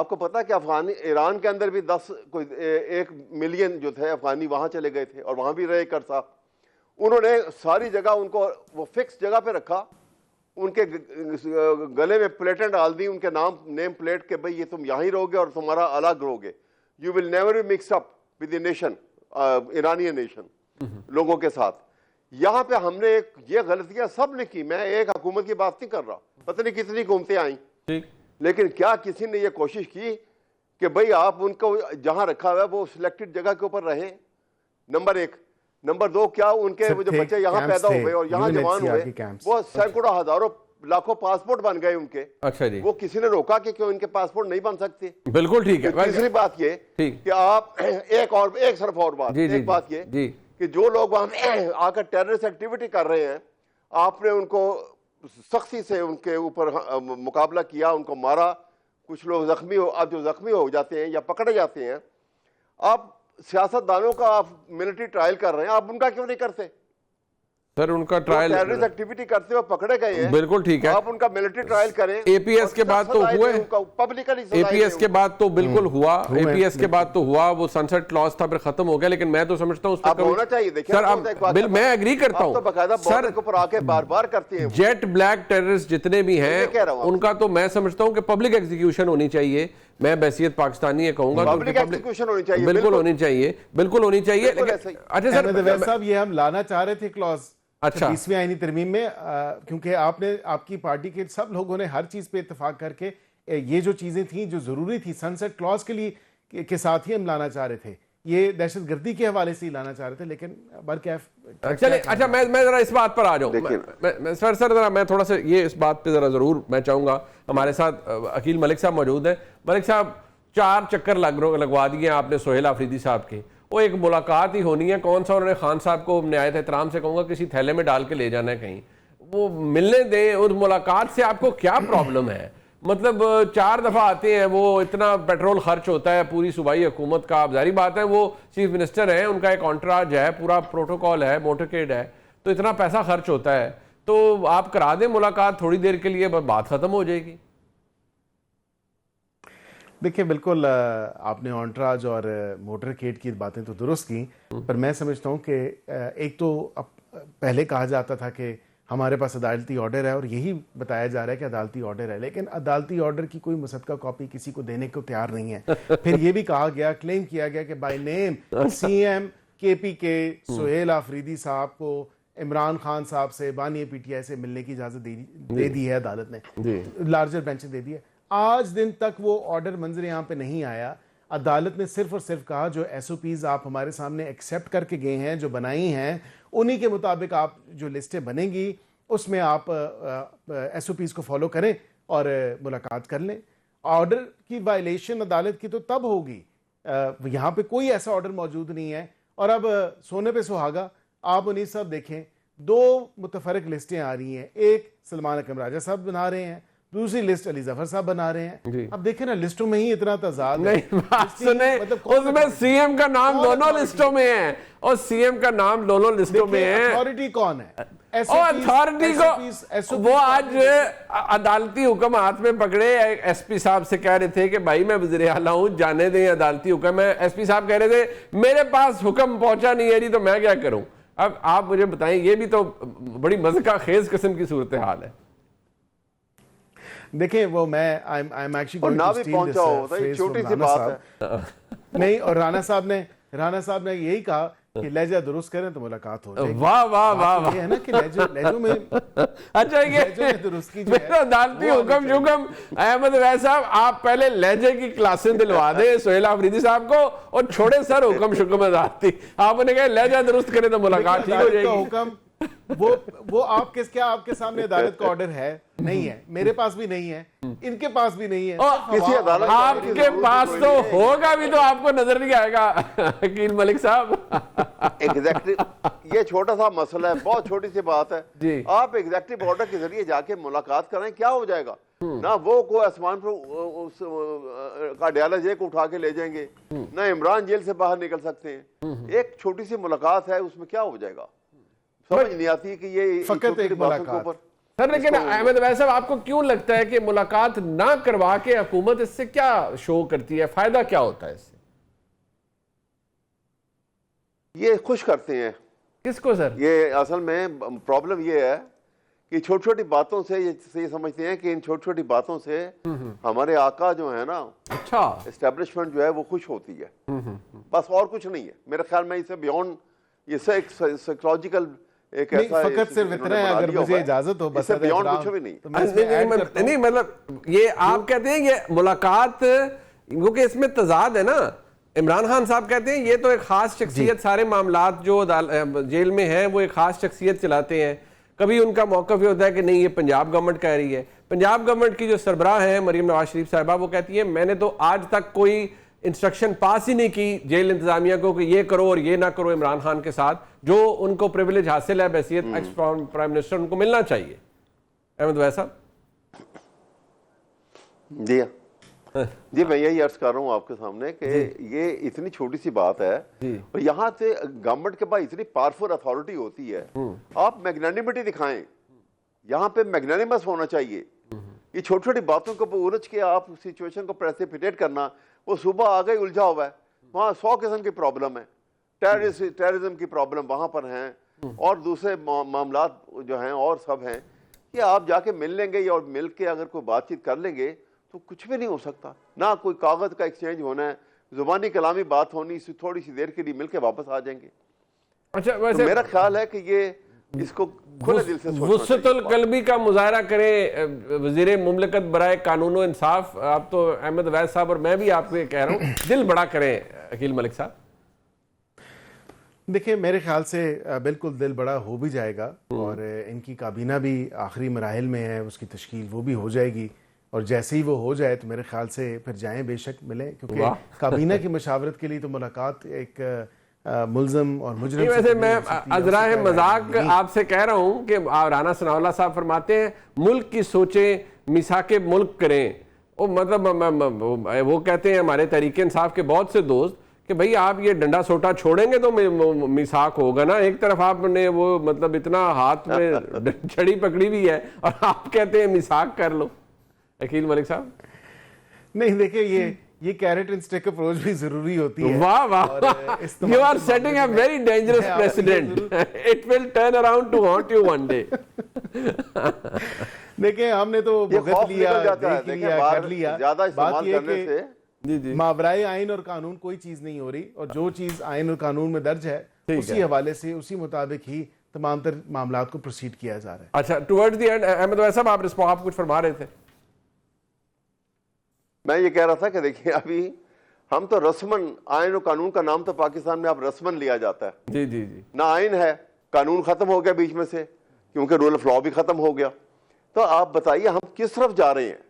आपको पता है कि अफगानी ईरान के अंदर भी 1 मिलियन जो थे अफगानी वहां चले गए थे और वहां भी रहे कर साहब। उन्होंने सारी जगह उनको वो फिक्स जगह पे रखा, उनके गले में प्लेटें डाल दी, उनके नेम प्लेट के भाई ये तुम यहीं रहोगे और तुम्हारा अलग रहोगे, you will never be mix up with the nation, Iranian nation लोगों के साथ। यहाँ पे हमने ये गलतियां सब ने की, मैं एक हुकूमत की बात नहीं कर रहा, पता नहीं कितनी हुकूमतें आई, लेकिन क्या किसी ने ये कोशिश की कि भाई आप उनको जहां रखा हुआ है वो सिलेक्टेड जगह के ऊपर रहे? नंबर 1। नंबर 2, क्या उनके जो बच्चे यहाँ पैदा हुए और यहाँ जवान हुए वो सैकड़ों हजारों लाखों पासपोर्ट बन गए उनके? अच्छा जी। वो किसी ने रोका कि क्यों इनके पासपोर्ट नहीं बन सकते? बिल्कुल ठीक है। तीसरी बात ये कि आप एक सिर्फ और बात, एक बात ये कि जो लोग वहां आकर टेररिस्ट एक्टिविटी कर रहे हैं, आपने उनको सख्ती से उनके ऊपर मुकाबला किया, उनको मारा, कुछ लोग जख्मी हो, अब जो जख्मी हो जाते हैं या पकड़े जाते हैं, आप सियासतदानों का आप मिलिट्री ट्रायल कर रहे हैं, आप उनका क्यों नहीं करते? सर उनका ट्रायल टेररिस्ट एक्टिविटी करते हुए पकड़े गए हैं, बिल्कुल ठीक है, आप उनका मिलिट्री ट्रायल करें। एपीएस के बाद तो हुए, पब्लिकली एपीएस के बाद तो बिल्कुल हुआ, एपीएस के बाद तो हुआ, वो सनसेट क्लॉज था फिर खत्म हो गया, लेकिन मैं तो समझता हूँ उस पर होना चाहिए। देखिए सर, मैं एग्री करता हूँ, सर के ऊपर आके बार-बार करते हैं। जेट ब्लैक टेररिस्ट जितने भी हैं उनका तो मैं समझता हूँ कि पब्लिक एग्जीक्यूशन होनी चाहिए। मैं बैसियत पाकिस्तानी कहूंगा, पब्लिक एग्जीक्यूशन होनी चाहिए, बिल्कुल होनी चाहिए, बिल्कुल होनी चाहिए। अच्छा सर साहब, ये हम लाना चाह रहे थे क्लॉज, अच्छा 20वीं आईनी तरमीम में, क्योंकि आपकी पार्टी के सब लोगों ने हर चीज पे इत्तेफाक करके ये जो चीजें थी जो जरूरी थी सनसेट क्लॉज के लिए के साथ ही हम लाना चाह रहे थे, ये दहशतगर्दी के हवाले से ही लाना चाह रहे थे, लेकिन चलिए। अच्छा मैं जरा इस बात पर आ जाऊं सर जरा मैं थोड़ा सा ये इस बात पे जरा जरूर मैं चाहूंगा, हमारे साथ अकील मलिक साहब मौजूद है। मलिक साहब, 4 चक्कर लगवा दिए आपने सोहेल आफरीदी साहब के, वो एक मुलाकात ही होनी है, कौन सा उन्होंने खान साहब को नहायत एहतराम से कहूँगा किसी थैले में डाल के ले जाना है कहीं, वो मिलने दें। उस मुलाकात से आपको क्या प्रॉब्लम है? मतलब 4 दफ़ा आते हैं, वो इतना पेट्रोल खर्च होता है पूरी सूबाई हुकूमत का, जारी बात है वो चीफ मिनिस्टर है, उनका एक कॉन्ट्राज है, पूरा प्रोटोकॉल है, मोटरकेड है, तो इतना पैसा खर्च होता है, तो आप करा दें मुलाकात थोड़ी देर के लिए, बात ख़त्म हो जाएगी। देखिए बिल्कुल आपने ऑन्ट्राज और मोटरकेड की बातें तो दुरुस्त की, पर मैं समझता हूँ कि एक तो पहले कहा जाता था कि हमारे पास अदालती ऑर्डर है और यही बताया जा रहा है कि अदालती ऑर्डर है, लेकिन अदालती ऑर्डर की कोई मुसद्दका कॉपी किसी को देने को तैयार नहीं है। फिर ये भी कहा गया, क्लेम किया गया कि by name CM KPK Sohail Afridi साहब को इमरान खान साहब से बानी पीटीआई से मिलने की इजाजत दे दी है अदालत ने, लार्जर बेंच ने दे दी है। आज दिन तक वो ऑर्डर मंजर यहाँ पे नहीं आया। अदालत ने सिर्फ और सिर्फ कहा जो एसओपीज आप हमारे सामने एक्सेप्ट करके गए हैं, जो बनाई हैं, उन्हीं के मुताबिक आप जो लिस्टें बनेंगी उसमें आप एसओपीज को फॉलो करें और मुलाकात कर लें। ऑर्डर की वायलेशन अदालत की तो तब होगी, यहाँ पे कोई ऐसा ऑर्डर मौजूद नहीं है। और अब सोने पे सुहागा, आप उन्हीं सब देखें, 2 मुतफरक लिस्टें आ रही हैं, एक सलमान अकरम राजा साहब बना रहे हैं, दूसरी लिस्ट अली जफर साहब बना रहे हैं। अब देखें ना, लिस्टों में ही इतना तजाद नहीं, बात सुने, मतलब उसमें सीएम का नाम दोनों लिस्टों में है और सीएम का नाम दोनों लिस्टों में है। अथॉरिटी कौन है? अथॉरिटी को वो आज अदालती हुक्म हाथ में पकड़े एसपी साहब से कह रहे थे कि भाई मैं वज़ीर आला हूं, जाने दें अदालती हुक्म है। एसपी साहब कह रहे थे मेरे पास हुक्म पहुंचा नहीं है जी, तो मैं क्या करूं? अब आप मुझे बताएं, ये भी तो बड़ी मज़का खेज किस्म की सूरत हाल है। देखिए वो मैं आई एम एक्चुअली ना भी पहुंचा हो, छोटी सी बात है नहीं। और राणा साहब ने यही कहा कि लहजा दुरुस्त करें तो मुलाकात हो जाएगी। वाह वाह वाह, ये है ना कि लहजों में अच्छा ये दुरुस्त की जो है अदालती हुक्म अहमद वैद साहब, आप पहले लहजे की क्लासें दिलवा दे सोहेल आफरीदी साहब को और छोड़े सर हुक्म शुक्म अदालती। आपने कहा लहजा दुरुस्त करें तो मुलाकात ठीक हो जाएगी। वो आपके सामने अदालत का ऑर्डर है? नहीं है, मेरे पास भी नहीं है, इनके पास भी नहीं है, किसी अदालत आपके पास तो होगा भी तो आपको नजर नहीं आएगा। अकील मलिक साहब एग्जैक्टिव, ये छोटा सा मसला है, बहुत छोटी सी बात है जी। आप एग्जैक्टिव ऑर्डर के जरिए जाके मुलाकात करें, क्या हो जाएगा? ना वो कोई आसमान पर का डाला जेल को उठा के ले जाएंगे, ना इमरान जेल से बाहर निकल सकते हैं। एक छोटी सी मुलाकात है, उसमें क्या हो जाएगा? समझ नहीं आती कि ये फकत एक मुलाकात, सर लेकिन अहमद वैद साहब, आपको क्यों लगता है कि मुलाकात ना करवा के हुकूमत इससे क्या शो करती है, फायदा क्या होता है इससे? ये खुश करते हैं। किसको सर? ये असल में प्रॉब्लम ये है कि छोटी छोटी बातों से ये समझते हैं कि इन छोटी छोटी बातों से हमारे आका जो है ना, अच्छा, एस्टेब्लिशमेंट जो है वो खुश होती है, बस और कुछ नहीं है मेरे ख्याल में। इसे बियॉन्ड ये से एक साइकोलॉजिकल एक नहीं, ऐसा फकत सिर्फ इतना है, अगर मुझे इजाजत हो, बस बियॉन्ड कुछ भी नहीं। तो मैं इसमें ऐड करता हूं। नहीं मतलब ये आप कहते हैं ये मुलाकात, क्योंकि इसमें तजाद है ना। इमरान खान साहब कहते हैं ये तो एक खास शख्सियत, सारे मामलात जो जेल में है वो एक खास शख्सियत चलाते हैं। कभी उनका मौक़िफ़ ये होता है कि नहीं ये पंजाब गवर्नमेंट कह रही है। पंजाब गवर्नमेंट की जो सरबराह है मरीम नवाज शरीफ साहिबा, वो कहती है मैंने तो आज तक कोई इंस्ट्रक्शन पास ही नहीं की जेल इंतजामिया को कि ये करो और ये ना करो इमरान खान के साथ, जो उनको प्रिविलेज हासिल है बैसियत एक्स प्राइम मिनिस्टर, उनको मिलना चाहिए। अहमद वैद साहब जी मैं यही अर्ज कर रहा हूँ आपके सामने कि ये इतनी छोटी सी बात है और यहाँ से गवर्नमेंट के पास इतनी पावरफुल अथॉरिटी होती है, आप मैग्नानिमिटी दिखाएं, यहाँ पे मैग्नानिमस होना चाहिए। ये छोटी छोटी बातों को उलझ के आप सिचुएशन को प्रेसिपिटेट करना, वो सुबह आ गई उलझा हुआ है, वहाँ 100 किस्म की प्रॉब्लम है, टेररिज्म की प्रॉब्लम वहाँ पर हैं और दूसरे मामलात जो हैं और सब हैं। ये आप जाके मिल लेंगे और मिल के अगर कोई बातचीत कर लेंगे तो कुछ भी नहीं हो सकता, ना कोई कागज का एक्सचेंज होना है, जुबानी कलामी बात होनी, थोड़ी सी देर के लिए मिलके वापस आ जाएंगे। अच्छा, वैसे तो मेरा ख्याल है कि ये इसको खुले दिल से वुसअतुल कल्बी का मुजाहरा करें वज़ीर मुमलिकत बराए कानून व इंसाफ। आप तो अहमद वैद साहब और मैं भी आपको ये कह रहा हूँ, दिल बड़ा करें अकील मलिक साहब। देखिए मेरे ख्याल से बिल्कुल दिल बड़ा हो भी जाएगा और इनकी काबीना भी आखिरी मराहिल में है, उसकी तश्कील वो भी हो जाएगी और जैसे ही वो हो जाए तो मेरे ख्याल से फिर जाएं, बेशक मिलें, क्योंकि काबीना की मशावरत के लिए तो मुलाकात एक मुल्ज़म और मुजरिम। वैसे मैं अज़राए मजाक आपसे कह रहा हूँ कि राना सनाउल्लाह साहब फरमाते हैं मुल्क की सोचें मिसाके मुल्क करें। वो मतलब वो कहते हैं हमारे तहरीक इंसाफ के बहुत से दोस्त कि भाई आप ये डंडा सोटा छोड़ेंगे तो मिसाक होगा ना। एक तरफ आपने वो मतलब इतना हाथ में छड़ी पकड़ी हुई है और आप कहते हैं मिसाक कर लो। अकील मलिक साहब नहीं, देखिए ये कैरेट एंड स्टिक अप्रोच भी जरूरी होती है। वाह वाह, you are setting a very dangerous precedent, it will turn around to haunt you one day. देखिए हमने तो भुगत लिया, देख लिया, कर लिया। ज्यादा बात ये करने से जी मावराए आइन और कानून कोई चीज नहीं हो रही और जो चीज आइन और कानून में दर्ज है उसी हवाले से उसी मुताबिक ही तमाम तर मामलात को प्रोसीड किया जा रहा है। अच्छा, टुवर्ड्स द एंड अहमद वैद साहब आप कुछ फरमा रहे थे। मैं ये कह रहा था कि देखिए अभी हम तो रस्मन आइन और कानून का नाम तो पाकिस्तान में अब रस्मन लिया जाता है। जी जी जी, ना आइन है, कानून खत्म हो गया बीच में से क्योंकि रूल ऑफ लॉ भी खत्म हो गया। तो आप बताइए हम किस तरफ जा रहे हैं?